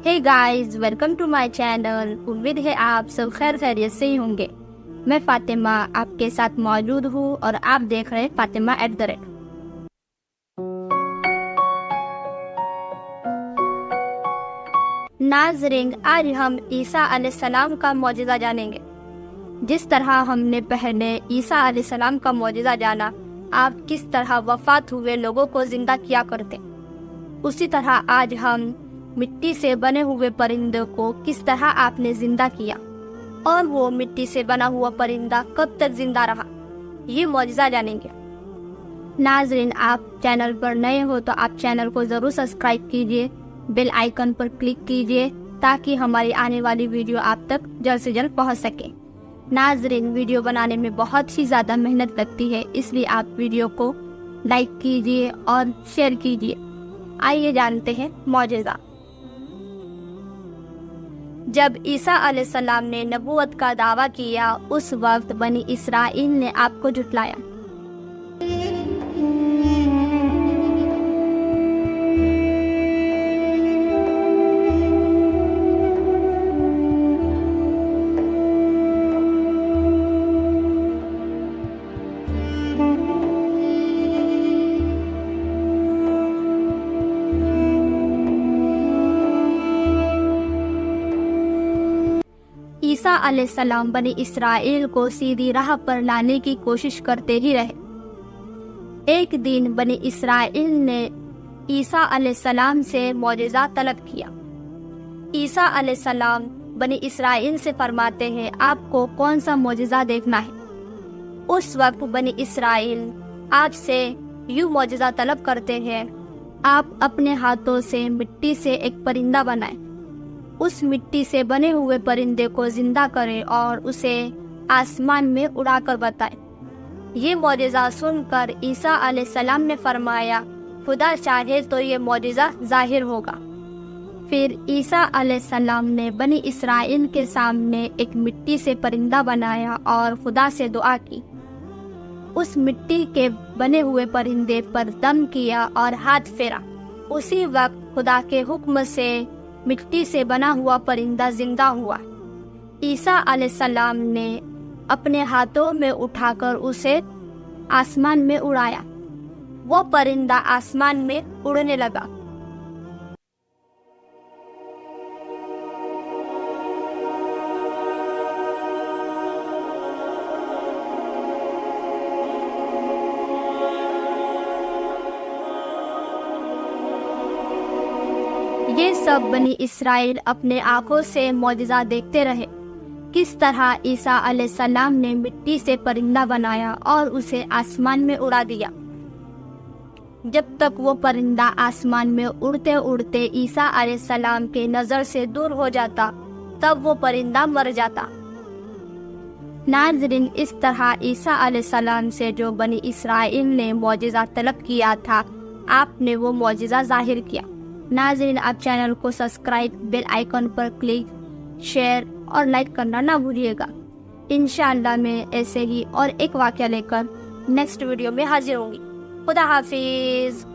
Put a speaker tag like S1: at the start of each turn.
S1: Hey guys, welcome to my channel. उम्मीद है आप सब खैर खैरियत से ही होंगे। मैं फातिमा आपके साथ मौजूद हूँ और आप देख रहे हैं फातिमा @ नाज़रीन, आज हम ईसा अलैहिस्सलाम का मौजिज़ा जानेंगे। जिस तरह हमने पहले ईसा अलैहिस्सलाम का मौजिज़ा जाना, आप किस तरह वफात हुए लोगों को जिंदा किया करते, उसी तरह आज हम मिट्टी से बने हुए परिंदे को किस तरह आपने जिंदा किया और वो मिट्टी से बना हुआ परिंदा कब तक जिंदा रहा, ये मौजिज़ा जानेंगे। नाज़रीन, आप चैनल पर नए हो तो आप चैनल को ज़रूर सब्सक्राइब कीजिए, बेल आइकन पर क्लिक कीजिए ताकि हमारी आने वाली वीडियो आप तक जल्द से जल्द पहुंच सके। नाज़रीन, वीडियो बनाने में बहुत ही ज़्यादा मेहनत लगती है, इसलिए आप वीडियो को लाइक कीजिए और शेयर कीजिए। आइए जानते हैं मौजिज़ा। जब ईसा अलैहिस्सलाम ने नबूवत का दावा किया, उस वक्त बनी इसराइल ने आपको झुटलाया। ईसा अलैहिस्सलाम बनी इसराइल को सीधी राह पर लाने की कोशिश करते ही रहे। एक दिन बनी इसराइल ने ईसा अलैहिस्सलाम से मौजिज़ा तलब किया। ईसा अलैहिस्सलाम बनी इसराइल से फरमाते हैं, आपको कौन सा मौजिज़ा देखना है। उस वक्त बनी इसराइल आप से यूं मौजिज़ा तलब करते हैं, आप अपने हाथों से मिट्टी से एक परिंदा बनाएं, उस मिट्टी से बने हुए परिंदे को जिंदा करें और उसे आसमान में उड़ाकर बताएं। ये मौजिज़ा सुनकर ईसा अलैहिस्सलाम ने फरमाया, खुदा चाहे तो ये मौजिज़ा जाहिर होगा। फिर ईसा अलैहिस्सलाम ने बनी इसराइल के सामने एक मिट्टी से परिंदा बनाया और खुदा से दुआ की। उस मिट्टी के बने हुए परिंदे पर दम किया और हाथ फेरा। उसी वक्त खुदा के हुक्म से मिट्टी से बना हुआ परिंदा जिंदा हुआ। ईसा अलैहिस्सलाम ने अपने हाथों में उठाकर उसे आसमान में उड़ाया। वो परिंदा आसमान में उड़ने लगा। ये सब बनी इसराइल अपने आंखों से मौजिज़ा देखते रहे, किस तरह ईसा अलैहिस्सलाम ने मिट्टी से परिंदा बनाया और उसे आसमान में उड़ा दिया। जब तक वो परिंदा आसमान में उड़ते उड़ते ईसा अलैहिस्सलाम के नज़र से दूर हो जाता, तब वो परिंदा मर जाता। नाज़रीन, इस तरह ईसा अलैहिस्सलाम से जो बनी इसराइल ने मौजिज़ा तलब किया था, आपने वो मौजिज़ा जाहिर किया। नाज़रीन, आप चैनल को सब्सक्राइब, बेल आइकन पर क्लिक, शेयर और लाइक करना ना भूलिएगा। इंशाअल्लाह मैं ऐसे ही और एक वाक़या लेकर नेक्स्ट वीडियो में हाजिर होंगी। खुदा हाफिज़।